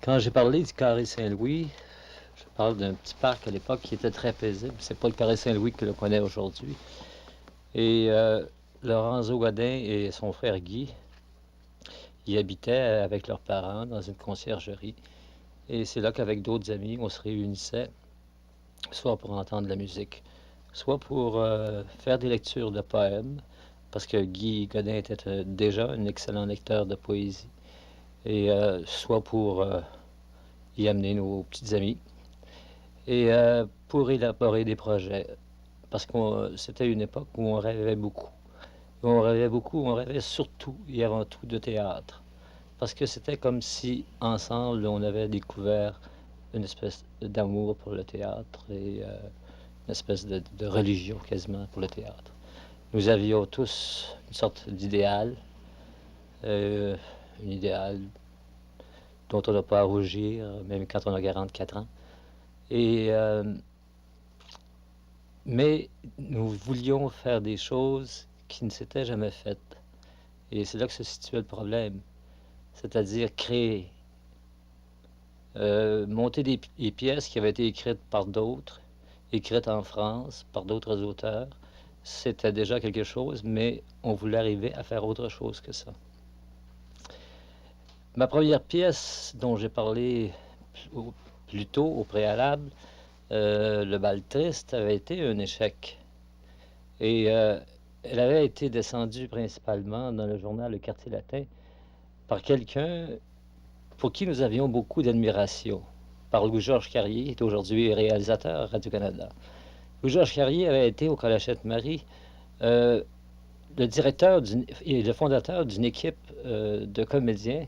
Quand j'ai parlé du Carré Saint-Louis, je parle d'un petit parc à l'époque qui était très paisible. C'est pas le Carré Saint-Louis que l'on connaît aujourd'hui. Et Lorenzo Godin et son frère Guy y habitaient avec leurs parents dans une conciergerie. Et c'est là qu'avec d'autres amis, on se réunissait, soit pour entendre de la musique, soit pour faire des lectures de poèmes, parce que Guy Godin était déjà un excellent lecteur de poésie, et soit pour y amener nos petites amies, et pour élaborer des projets, parce que c'était une époque où on rêvait beaucoup. On rêvait beaucoup, on rêvait surtout et avant tout de théâtre, parce que c'était comme si, ensemble, on avait découvert une espèce d'amour pour le théâtre et une espèce de religion quasiment pour le théâtre. Nous avions tous une sorte d'idéal, euh, un idéal dont on n'a pas à rougir, même quand on a 44 ans. Et mais nous voulions faire des choses qui ne s'étaient jamais faites. Et c'est là que se situait le problème. C'est-à-dire créer, monter des pièces qui avaient été écrites par d'autres, écrites en France par d'autres auteurs. C'était déjà quelque chose, mais on voulait arriver à faire autre chose que ça. Ma première pièce dont j'ai parlé plus tôt, au préalable, Le bal triste, avait été un échec. Et elle avait été descendue principalement dans le journal Le Quartier Latin par quelqu'un pour qui nous avions beaucoup d'admiration, par Louis-Georges Carrier, qui est aujourd'hui réalisateur à Radio-Canada. Louis-Georges Carrier avait été au Collège Sainte-Marie euh, le directeur et le fondateur d'une équipe de comédiens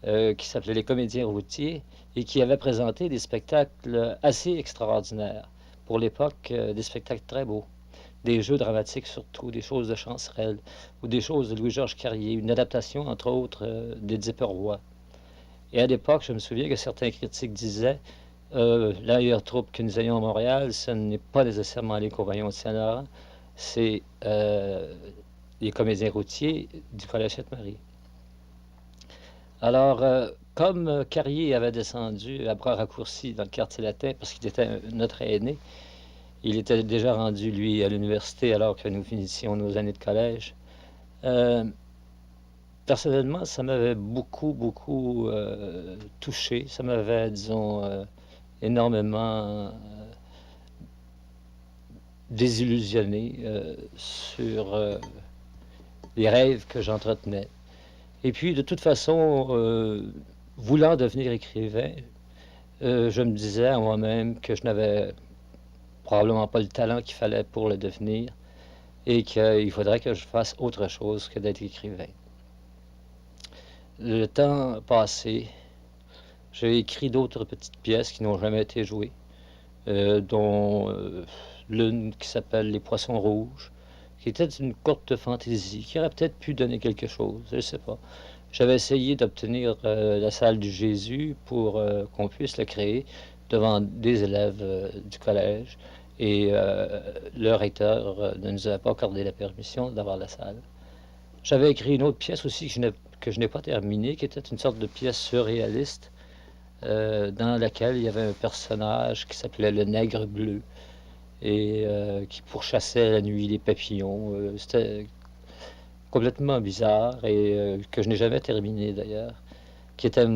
qui s'appelait les Comédiens routiers et qui avait présenté des spectacles assez extraordinaires. Pour l'époque, des spectacles très beaux. Des jeux dramatiques surtout, des choses de Chancerelle ou des choses de Louis-Georges Carrier, une adaptation entre autres d'Édipe Roi. Et à l'époque, je me souviens que certains critiques disaient la meilleure troupe que nous ayons à Montréal, ce n'est pas nécessairement les Compagnons de Saint-Laurent, c'est les comédiens routiers du Collège Sainte-Marie. Alors, comme Carrier avait descendu à bras raccourcis dans le quartier latin parce qu'il était notre aîné, il était déjà rendu, lui, à l'université alors que nous finissions nos années de collège. Euh, Personnellement, ça m'avait beaucoup touché. Ça m'avait, disons, énormément désillusionné sur les rêves que j'entretenais. Et puis, de toute façon, voulant devenir écrivain, je me disais à moi-même que je n'avais probablement pas le talent qu'il fallait pour le devenir et qu'il faudrait que je fasse autre chose que d'être écrivain. Le temps passé, j'ai écrit d'autres petites pièces qui n'ont jamais été jouées, dont l'une qui s'appelle Les Poissons Rouges, qui était une courte fantaisie, qui aurait peut-être pu donner quelque chose, je ne sais pas. J'avais essayé d'obtenir la salle du Jésus pour qu'on puisse la créer devant des élèves du collège, et le recteur ne nous avait pas accordé la permission d'avoir la salle. J'avais écrit une autre pièce aussi que je n'ai pas terminée, qui était une sorte de pièce surréaliste, dans laquelle il y avait un personnage qui s'appelait le Nègre Bleu et qui pourchassait la nuit les papillons. C'était complètement bizarre et que je n'ai jamais terminé d'ailleurs, qui était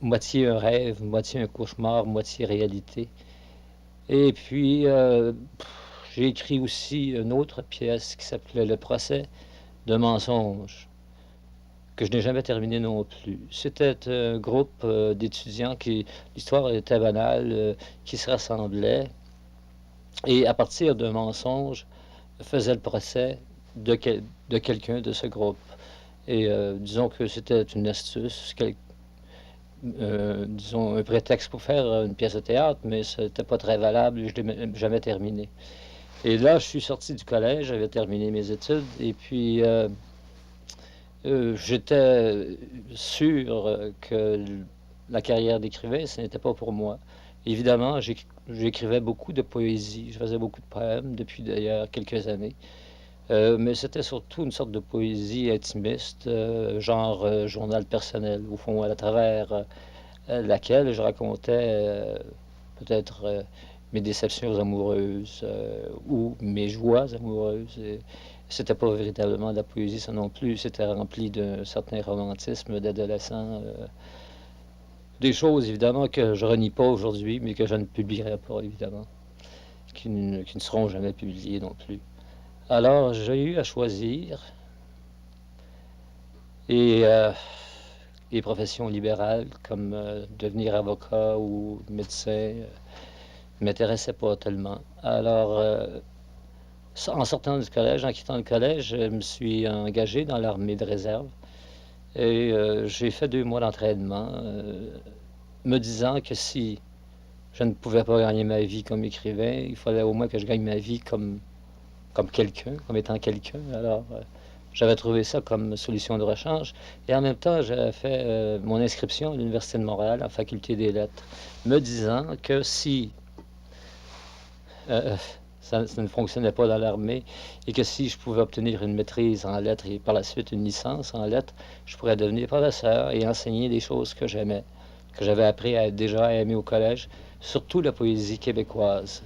moitié un rêve, moitié un cauchemar, moitié réalité. Et puis j'ai écrit aussi une autre pièce qui s'appelait Le procès d'un mensonge, que je n'ai jamais terminé non plus. C'était un groupe d'étudiants qui, l'histoire était banale, qui se rassemblaient et à partir d'un mensonge faisait le procès de quelqu'un de ce groupe. Et disons que c'était une astuce, disons un prétexte pour faire une pièce de théâtre, mais ce n'était pas très valable et je ne l'ai jamais terminé. Et là, je suis sorti du collège, j'avais terminé mes études, et puis j'étais sûr que la carrière d'écrivain, ce n'était pas pour moi. Évidemment, j'écrivais beaucoup de poésie, je faisais beaucoup de poèmes depuis d'ailleurs quelques années. Mais c'était surtout une sorte de poésie intimiste, genre journal personnel, au fond, laquelle je racontais peut-être mes déceptions amoureuses ou mes joies amoureuses. C'était pas véritablement de la poésie, ça non plus. C'était rempli d'un certain romantisme d'adolescent. Des choses, évidemment, que je renie pas aujourd'hui, mais que je ne publierai pas, évidemment, qui ne seront jamais publiées non plus. Alors, j'ai eu à choisir, et les professions libérales, comme devenir avocat ou médecin, ne m'intéressaient pas tellement. Alors, en sortant du collège, en quittant le collège, je me suis engagé dans l'armée de réserve et j'ai fait 2 mois d'entraînement, me disant que si je ne pouvais pas gagner ma vie comme écrivain, il fallait au moins que je gagne ma vie comme quelqu'un, comme étant quelqu'un. Alors, j'avais trouvé ça comme solution de rechange. Et en même temps, j'avais fait mon inscription à l'Université de Montréal, en faculté des lettres, me disant que si euh, ça ne fonctionnait pas dans l'armée et que si je pouvais obtenir une maîtrise en lettres et par la suite une licence en lettres, je pourrais devenir professeur et enseigner des choses que j'aimais, que j'avais appris déjà à aimer au collège, surtout la poésie québécoise.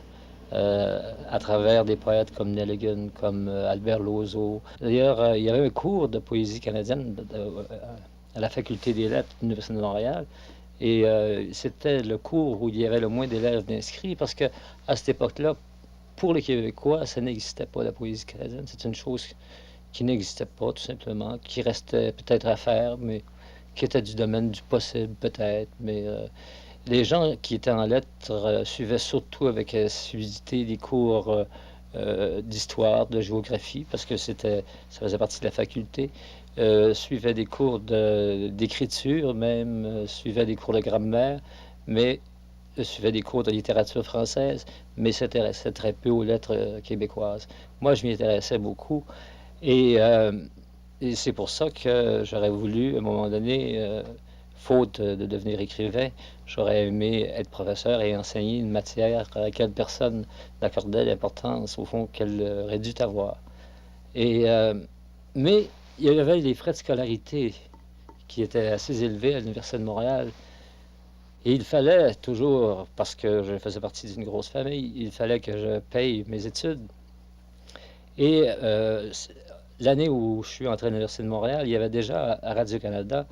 À travers des poètes comme Nelligan, comme Albert Loiseau. D'ailleurs, il y avait un cours de poésie canadienne à la Faculté des lettres de l'Université de Montréal. Et c'était le cours où il y avait le moins d'élèves d'inscrits parce que à cette époque-là, pour les Québécois, ça n'existait pas la poésie canadienne. C'est une chose qui n'existait pas, tout simplement, qui restait peut-être à faire, mais qui était du domaine du possible, peut-être. Mais les gens qui étaient en lettres suivaient surtout avec assiduité des cours d'histoire, de géographie, parce que ça faisait partie de la faculté, suivaient des cours d'écriture même, suivaient des cours de grammaire, mais suivaient des cours de littérature française, mais s'intéressaient très peu aux lettres québécoises. Moi, je m'y intéressais beaucoup, et, euh, et c'est pour ça que j'aurais voulu, à un moment donné, faute de devenir écrivain, j'aurais aimé être professeur et enseigner une matière à laquelle personne n'accordait l'importance, au fond, qu'elle aurait dû avoir. Et, mais il y avait les frais de scolarité qui étaient assez élevés à l'Université de Montréal. Et il fallait toujours, parce que je faisais partie d'une grosse famille, il fallait que je paye mes études. Et l'année où je suis entré à l'Université de Montréal, il y avait déjà à Radio-Canada,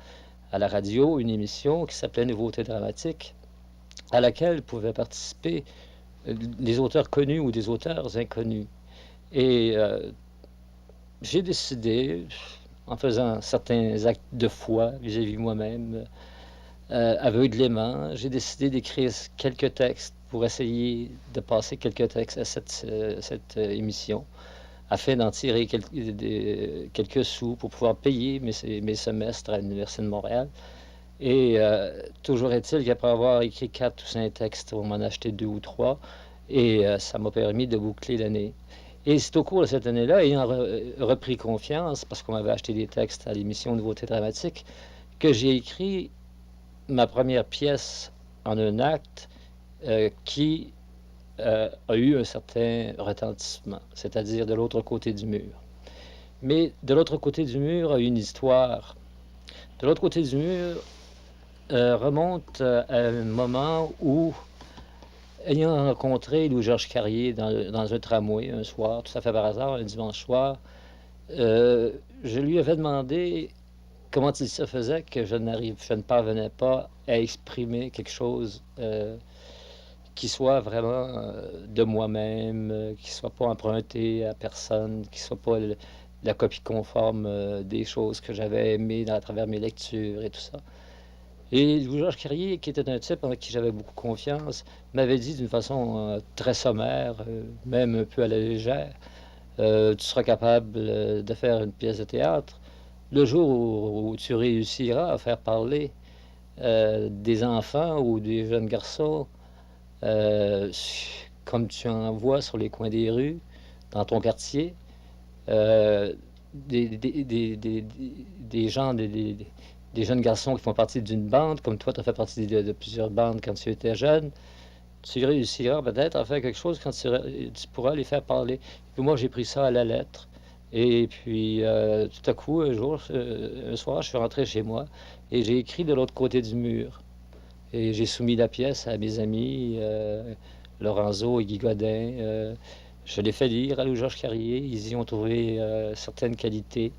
à la radio, une émission qui s'appelait Nouveautés dramatiques, à laquelle pouvaient participer des auteurs connus ou des auteurs inconnus. Et j'ai décidé, en faisant certains actes de foi vis-à-vis moi-même, aveuglément, j'ai décidé d'écrire quelques textes pour essayer de passer quelques textes à cette émission, afin d'en tirer quelques sous pour pouvoir payer mes semestres à l'Université de Montréal. Et toujours est-il qu'après avoir écrit 4 ou 5 textes, on m'en a acheté 2 ou 3, et ça m'a permis de boucler l'année. Et c'est au cours de cette année-là, ayant repris confiance, parce qu'on m'avait acheté des textes à l'émission Nouveautés dramatiques, que j'ai écrit ma première pièce en un acte qui a eu un certain retentissement, c'est-à-dire de l'autre côté du mur. Mais de l'autre côté du mur a une histoire. De l'autre côté du mur remonte à un moment où, ayant rencontré Louis-Georges Carrier dans un tramway un soir, tout à fait par hasard, un dimanche soir, je lui avais demandé comment il se faisait que je ne parvenais pas à exprimer quelque chose qui soit vraiment de moi-même, qui soit pas emprunté à personne, qui soit pas la copie conforme des choses que j'avais aimées à travers mes lectures et tout ça. Et Louis-Georges Carrier, qui était un type en qui j'avais beaucoup confiance, m'avait dit d'une façon très sommaire, même un peu à la légère, tu seras capable de faire une pièce de théâtre le jour où tu réussiras à faire parler des enfants ou des jeunes garçons euh, comme tu en vois sur les coins des rues, dans ton quartier, euh, des gens, des jeunes garçons qui font partie d'une bande, comme toi, tu as fait partie de plusieurs bandes quand tu étais jeune. Tu réussiras peut-être à faire quelque chose quand tu pourras les faire parler. Puis moi, j'ai pris ça à la lettre. Et puis, tout à coup, un jour, un soir, je suis rentré chez moi et j'ai écrit de l'autre côté du mur. Et j'ai soumis la pièce à mes amis, Lorenzo et Guy Godin. Je l'ai fait lire à Louis-Georges Carrier. Ils y ont trouvé certaines qualités.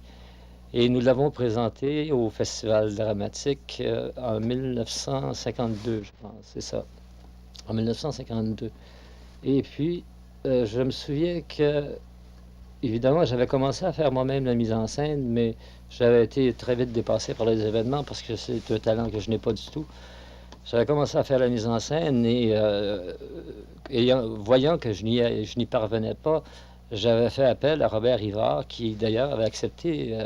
Et nous l'avons présenté au Festival dramatique en 1952, je pense, c'est ça, en 1952. Et puis, je me souviens que, évidemment, j'avais commencé à faire moi-même la mise en scène, mais j'avais été très vite dépassé par les événements parce que c'est un talent que je n'ai pas du tout. J'avais commencé à faire la mise en scène et voyant que je n'y parvenais pas, j'avais fait appel à Robert Rivard, qui d'ailleurs avait accepté,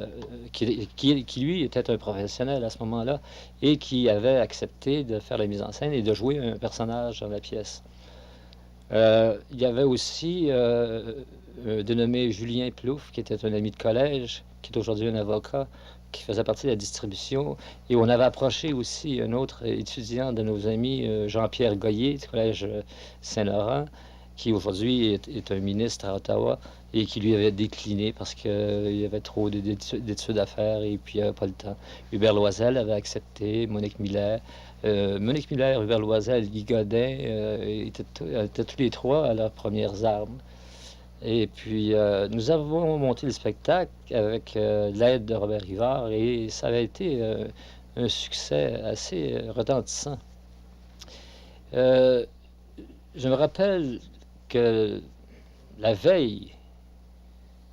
qui lui était un professionnel à ce moment-là, et qui avait accepté de faire la mise en scène et de jouer un personnage dans la pièce. Il y avait aussi un dénommé Julien Plouffe, qui était un ami de collège, qui est aujourd'hui un avocat, qui faisait partie de la distribution. Et on avait approché aussi un autre étudiant de nos amis, Jean-Pierre Goyer, du collège Saint-Laurent, qui aujourd'hui est un ministre à Ottawa et qui lui avait décliné parce qu'il y avait trop d'études à faire et puis il n'y avait pas le temps. Hubert Loisel avait accepté, Monique Miller. Hubert Loisel, Guy Godin étaient tous les trois à leurs premières armes. Et puis, nous avons monté le spectacle avec l'aide de Robert Rivard et ça avait été un succès assez retentissant. Je me rappelle que la veille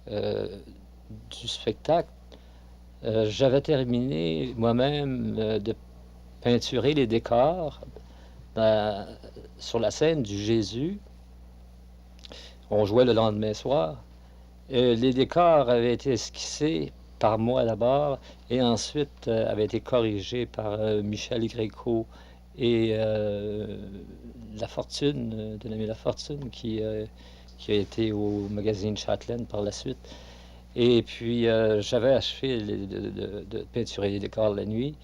du spectacle, j'avais terminé moi-même de peinturer les décors sur la scène du Jésus. On jouait le lendemain soir. Les décors avaient été esquissés par moi d'abord et ensuite avaient été corrigés par Michel Gréco et La Fortune, de l'ami La Fortune, qui a été au magazine Châtelaine par la suite. Et puis j'avais achevé de peinturer les décors la nuit.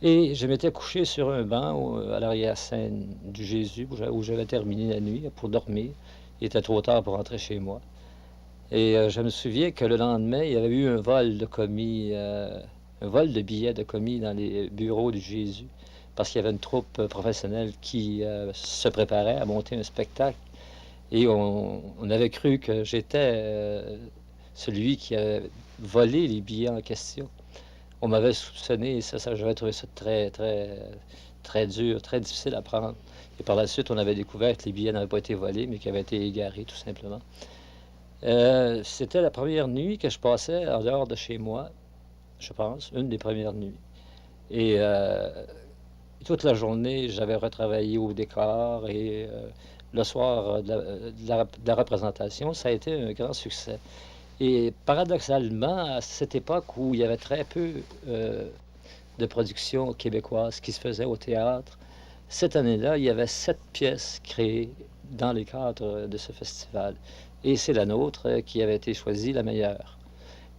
Et je m'étais couché sur un banc à l'arrière-scène du Jésus où j'avais terminé la nuit pour dormir. Il était trop tard pour rentrer chez moi. Et je me souviens que le lendemain, il y avait eu un vol de commis, un vol de billets de commis dans les bureaux du Jésus, parce qu'il y avait une troupe professionnelle qui se préparait à monter un spectacle. Et on avait cru que j'étais celui qui avait volé les billets en question. On m'avait soupçonné et j'avais trouvé ça très dur, très difficile à prendre. Et par la suite, on avait découvert que les billets n'avaient pas été volés, mais qu'ils avaient été égarés, tout simplement. C'était la première nuit que je passais en dehors de chez moi, je pense, une des premières nuits. Et toute la journée, j'avais retravaillé au décor et le soir de la représentation, ça a été un grand succès. Et paradoxalement, à cette époque où il y avait très peu de productions québécoises qui se faisaient au théâtre, cette année-là, il y avait 7 pièces créées dans les cadres de ce festival. Et c'est la nôtre qui avait été choisie la meilleure.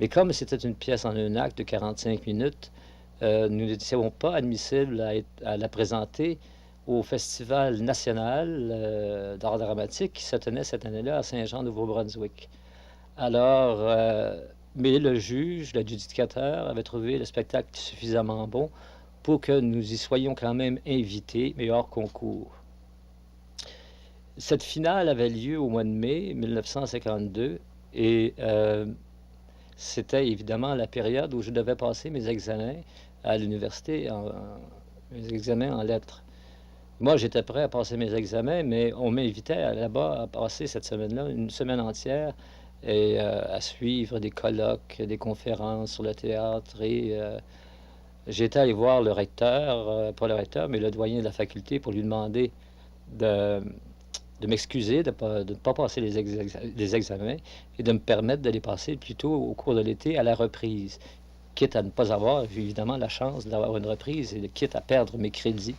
Mais comme c'était une pièce en un acte de 45 minutes, nous n'étions pas admissibles à la présenter au Festival national d'art dramatique qui se tenait cette année-là à Saint-Jean-Nouveau-Brunswick. Alors, mais le juge, l'adjudicateur, avait trouvé le spectacle suffisamment bon pour que nous y soyons quand même invités, mais hors concours. Cette finale avait lieu au mois de mai 1952 et c'était évidemment la période où je devais passer mes examens à l'université, mes examens en lettres. Moi, j'étais prêt à passer mes examens, mais on m'invitait là-bas à passer cette semaine-là, une semaine entière, et à suivre des colloques, des conférences sur le théâtre. Et j'étais allé voir le recteur, pas le recteur, mais le doyen de la faculté pour lui demander de m'excuser de ne pas passer les examens et de me permettre de les passer plutôt au cours de l'été à la reprise, quitte à ne pas avoir évidemment la chance d'avoir une reprise et quitte à perdre mes crédits.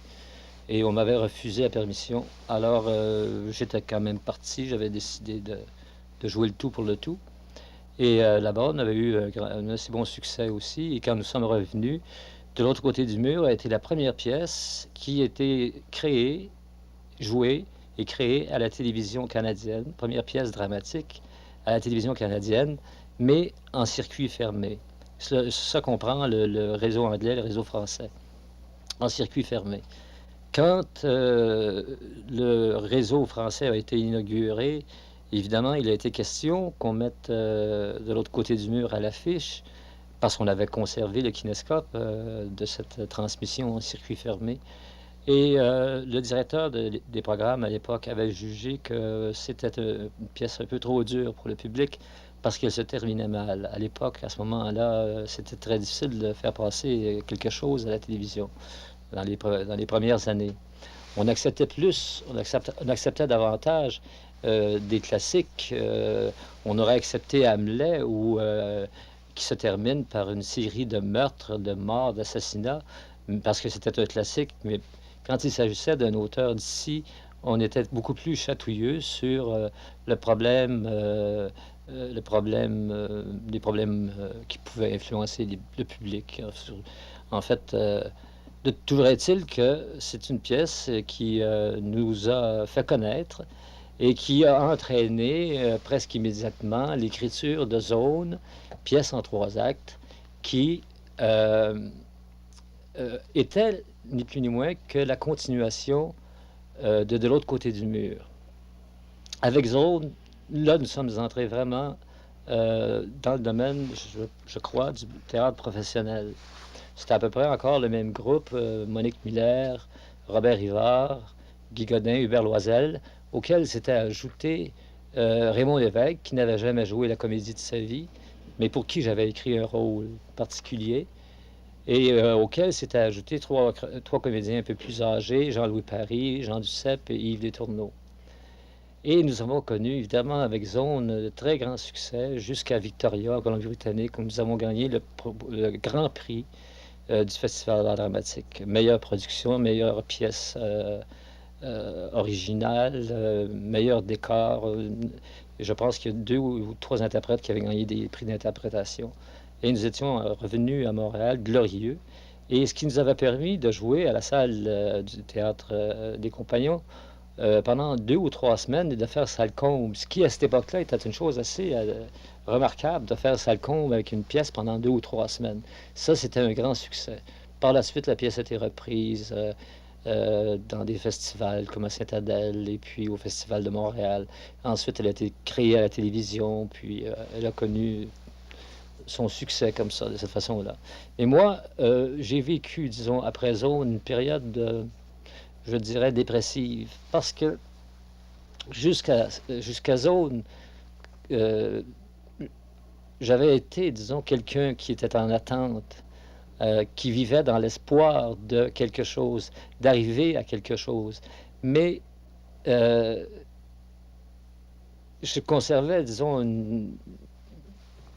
Et on m'avait refusé la permission. Alors j'étais quand même parti, j'avais décidé de jouer le tout pour le tout. Et là-bas, on avait eu un assez bon succès aussi. Et quand nous sommes revenus, de l'autre côté du mur a été la première pièce qui a été créée, jouée et créée à la télévision canadienne, première pièce dramatique à la télévision canadienne, mais en circuit fermé. Ça comprend le réseau anglais, le réseau français, en circuit fermé. Quand le réseau français a été inauguré, évidemment, il a été question qu'on mette de l'autre côté du mur à l'affiche, parce qu'on avait conservé le kinéscope de cette transmission en circuit fermé. Et le directeur des programmes à l'époque avait jugé que c'était une pièce un peu trop dure pour le public parce qu'elle se terminait mal. À l'époque, à ce moment-là, c'était très difficile de faire passer quelque chose à la télévision dans les premières années. On acceptait davantage des classiques. On aurait accepté Hamlet qui se termine par une série de meurtres, de morts, d'assassinats, parce que c'était un classique, mais quand il s'agissait d'un auteur d'ici, on était beaucoup plus chatouilleux sur le problème, des problèmes qui pouvaient influencer le public. En fait, toujours est-il que c'est une pièce qui nous a fait connaître et qui a entraîné presque immédiatement l'écriture de Zone, pièce en 3 actes, qui était ni plus ni moins que la continuation de l'autre côté du mur. Avec Zone, là, nous sommes entrés vraiment dans le domaine, je crois, du théâtre professionnel. C'était à peu près encore le même groupe, Monique Miller, Robert Rivard, Guy Godin, Hubert Loisel, auquel s'était ajouté Raymond Lévesque, qui n'avait jamais joué la comédie de sa vie, mais pour qui j'avais écrit un rôle particulier, et auquel s'étaient ajoutés trois comédiens un peu plus âgés, Jean-Louis Paris, Jean Duceppe et Yves Letourneau. Et nous avons connu, évidemment, avec Zone, de très grands succès, jusqu'à Victoria, en Colombie-Britannique, où nous avons gagné le Grand Prix du Festival d'art dramatique. Meilleure production, meilleure pièce originale, meilleur décor. Je pense qu'il y a 2 ou 3 interprètes qui avaient gagné des prix d'interprétation. Et nous étions revenus à Montréal, glorieux. Et ce qui nous avait permis de jouer à la salle du Théâtre des Compagnons pendant 2 ou 3 semaines et de faire salle comble. Ce qui, à cette époque-là, était une chose assez remarquable, de faire salle comble avec une pièce pendant 2 ou 3 semaines. Ça, c'était un grand succès. Par la suite, la pièce a été reprise dans des festivals comme à Saint-Adèle et puis au Festival de Montréal. Ensuite, elle a été créée à la télévision, puis elle a connu son succès comme ça, de cette façon-là. Et moi, j'ai vécu, disons, après Zone, une période, je dirais, dépressive, parce que jusqu'à Zone, euh, j'avais été, disons, quelqu'un qui était en attente, qui vivait dans l'espoir de quelque chose, d'arriver à quelque chose. Mais euh, je conservais, disons,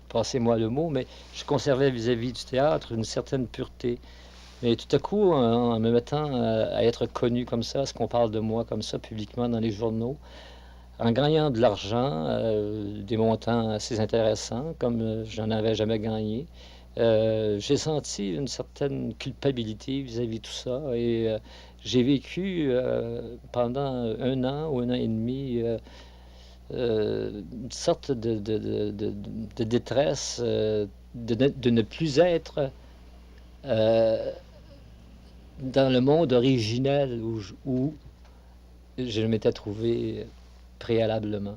passez-moi le mot, mais je conservais vis-à-vis du théâtre une certaine pureté. Mais tout à coup, en me mettant à être connu comme ça, ce qu'on parle de moi comme ça publiquement dans les journaux, en gagnant de l'argent, des montants assez intéressants, comme j'en avais jamais gagné, j'ai senti une certaine culpabilité vis-à-vis de tout ça. Et j'ai vécu pendant 1 an ou 1 an et demi une sorte de détresse, de ne plus être dans le monde originel où je m'étais trouvé préalablement,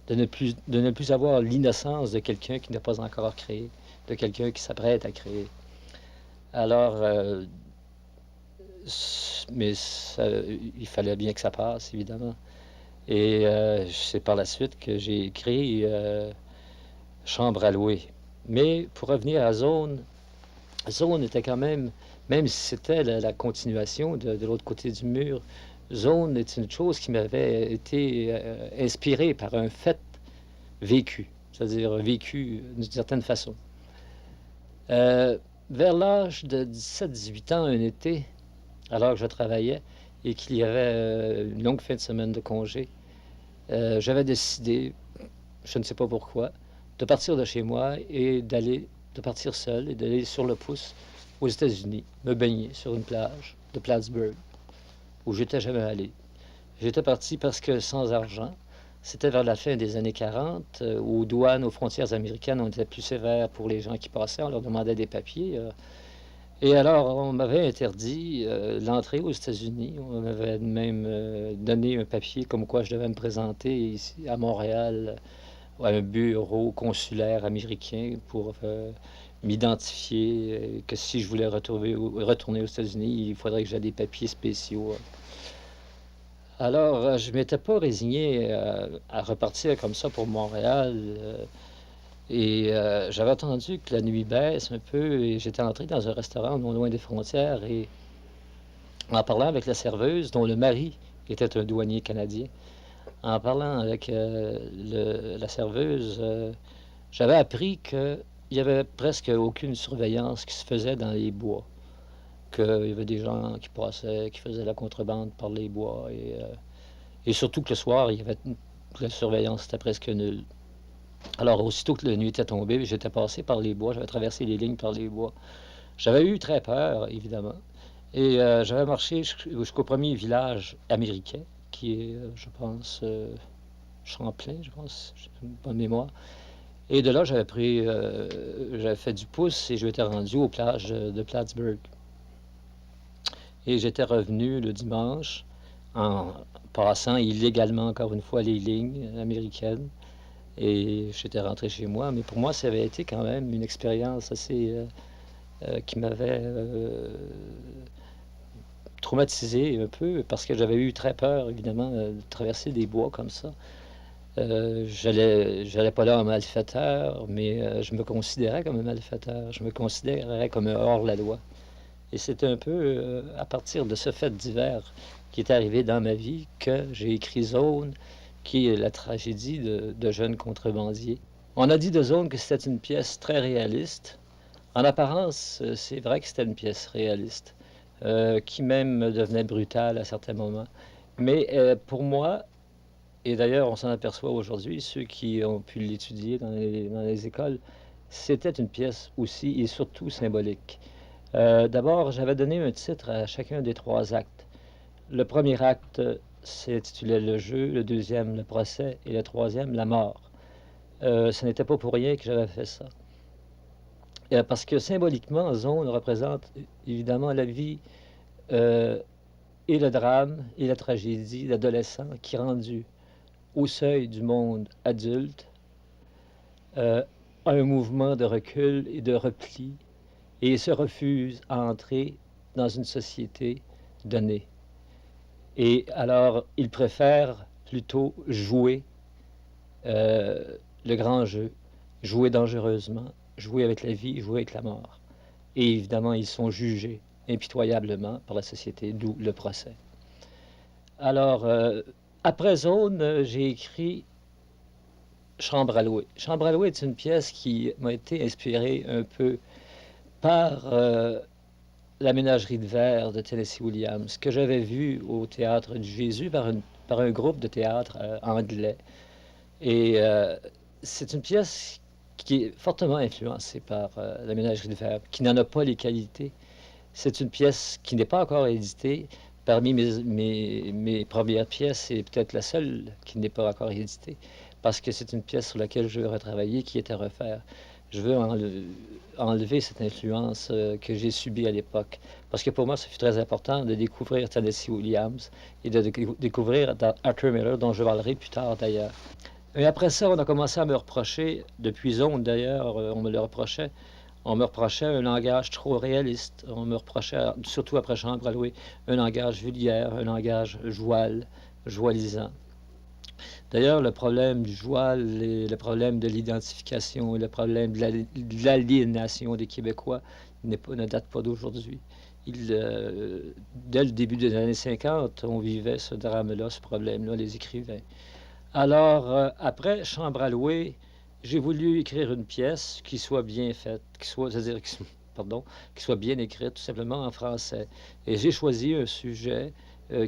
de ne plus avoir l'innocence de quelqu'un qui n'a pas encore créé, de quelqu'un qui s'apprête à créer. Alors, mais il fallait bien que ça passe, évidemment. Et c'est par la suite que j'ai écrit Chambre à louer. Mais pour revenir à Zone, Zone était quand même si c'était la continuation de l'autre côté du mur, Zone est une chose qui m'avait été inspirée par un fait vécu, c'est-à-dire vécu d'une certaine façon. Euh, Vers l'âge de 17-18 ans, un été, alors que je travaillais et qu'il y avait une longue fin de semaine de congé, j'avais décidé, je ne sais pas pourquoi, de partir de chez moi et de partir seul et d'aller sur le pouce aux États-Unis, me baigner sur une plage de Plattsburgh, où j'étais jamais allé. J'étais parti parce que sans argent, c'était vers la fin des années 40, aux douanes, aux frontières américaines, on était plus sévère pour les gens qui passaient, on leur demandait des papiers. Et alors, on m'avait interdit l'entrée aux États-Unis. On m'avait même donné un papier comme quoi je devais me présenter ici à Montréal à un bureau consulaire américain pour m'identifier, que si je voulais retourner aux États-Unis, il faudrait que j'aie des papiers spéciaux. Alors, je m'étais pas résigné à repartir comme ça pour Montréal. J'avais attendu que la nuit baisse un peu et j'étais entré dans un restaurant non loin des frontières et en parlant avec la serveuse, dont le mari était un douanier canadien, en parlant avec la serveuse, j'avais appris qu'il n'y avait presque aucune surveillance qui se faisait dans les bois, qu'il y avait des gens qui passaient, qui faisaient la contrebande par les bois et surtout que le soir, il y avait la surveillance était presque nulle. Alors, aussitôt que la nuit était tombée, j'étais passé par les bois, j'avais traversé les lignes par les bois. J'avais eu très peur, évidemment. Et j'avais marché jusqu'au premier village américain, qui est, je pense, Champlain, je pense, j'ai une bonne mémoire. Et de là, j'avais fait du pouce et je m'étais rendu aux plages de Plattsburgh. Et j'étais revenu le dimanche en passant illégalement, encore une fois, les lignes américaines. Et j'étais rentré chez moi. Mais pour moi, ça avait été quand même une expérience assez qui m'avait traumatisé un peu parce que j'avais eu très peur, évidemment, de traverser des bois comme ça. J'allais pas là en malfaiteur, mais je me considérais comme un malfaiteur. Je me considérais comme un hors-la-loi. Et c'est un peu à partir de ce fait divers qui est arrivé dans ma vie que j'ai écrit Zone, qui est la tragédie de jeunes contrebandiers. On a dit de Zone que c'était une pièce très réaliste. En apparence, c'est vrai que c'était une pièce réaliste, qui même devenait brutale à certains moments. Mais pour moi, et d'ailleurs on s'en aperçoit aujourd'hui, ceux qui ont pu l'étudier dans les écoles, c'était une pièce aussi et surtout symbolique. D'abord, j'avais donné un titre à chacun des trois actes. Le premier acte s'intitulait Le jeu, le deuxième, le procès, et le troisième, la mort. Ce n'était pas pour rien que j'avais fait ça. Parce que symboliquement, Zone représente évidemment la vie euh, et le drame et la tragédie d'adolescents qui, rendus au seuil du monde adulte, a un mouvement de recul et de repli et se refuse à entrer dans une société donnée. Et alors, il préfère plutôt jouer le grand jeu, jouer dangereusement, jouer avec la vie, jouer avec la mort. Et évidemment, ils sont jugés impitoyablement par la société, d'où le procès. Alors, après Zone, j'ai écrit Chambre à louer. Chambre à louer est une pièce qui m'a été inspirée un peu par la ménagerie de verre de Tennessee Williams, que j'avais vu au Théâtre du Jésus par un groupe de théâtre anglais. Et c'est une pièce qui est fortement influencée par la ménagerie de verre, qui n'en a pas les qualités. C'est une pièce qui n'est pas encore éditée. Parmi mes premières pièces, c'est peut-être la seule qui n'est pas encore éditée, parce que c'est une pièce sur laquelle je veux retravailler, qui est à refaire. Je veux enlever cette influence que j'ai subie à l'époque. Parce que pour moi, ça fut très important de découvrir Tennessee Williams et de découvrir Arthur Miller, dont je parlerai plus tard d'ailleurs. Et après ça, on a commencé à me reprocher, depuis Zone d'ailleurs, on me le reprochait, on me reprochait un langage trop réaliste. On me reprochait, surtout après Chambre à louer, un langage vulgaire, un langage joualisant. D'ailleurs, le problème du joual, le problème de l'identification, le problème de l'aliénation des Québécois ne date pas d'aujourd'hui. Dès le début des années 50, on vivait ce drame-là, ce problème-là, les écrivains. Alors, après Chambre à louer, j'ai voulu écrire une pièce qui soit bien faite, c'est-à-dire qui soit bien écrite, tout simplement en français. Et j'ai choisi un sujet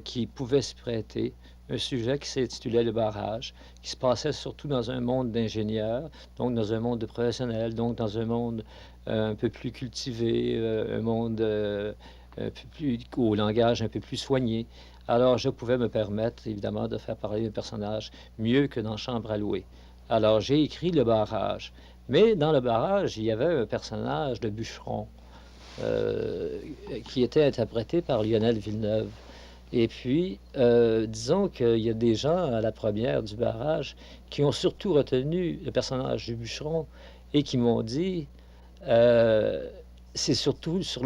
qui pouvait se prêter, un sujet qui s'intitulait Le barrage, qui se passait surtout dans un monde d'ingénieurs, donc dans un monde de professionnels, donc dans un monde un peu plus cultivé, un monde un peu plus, au langage un peu plus soigné. Alors, je pouvais me permettre, évidemment, de faire parler un personnage mieux que dans Chambre à louer. Alors, j'ai écrit Le barrage. Mais dans Le barrage, il y avait un personnage de bûcheron. euh, qui était interprété par Lionel Villeneuve. Et puis, disons qu'il y a des gens à la première du barrage qui ont surtout retenu le personnage du bûcheron et qui m'ont dit euh, c'est surtout sur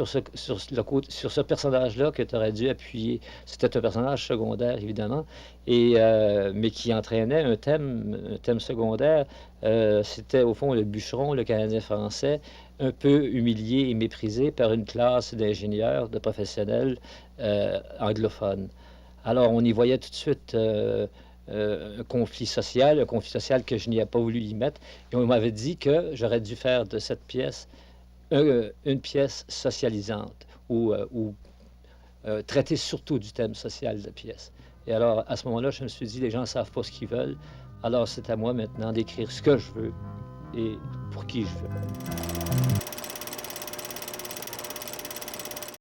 ce personnage-là que tu aurais dû appuyer. C'était un personnage secondaire, évidemment, mais qui entraînait un thème secondaire. C'était au fond le bûcheron, le Canadien français, un peu humilié et méprisé par une classe d'ingénieurs, de professionnels anglophones. Alors on y voyait tout de suite un conflit social que je n'y ai pas voulu y mettre. Et on m'avait dit que j'aurais dû faire de cette pièce une pièce socialisante ou traiter surtout du thème social de la pièce. Et alors, à ce moment-là, je me suis dit, les gens ne savent pas ce qu'ils veulent. Alors, c'est à moi maintenant d'écrire ce que je veux et pour qui je veux.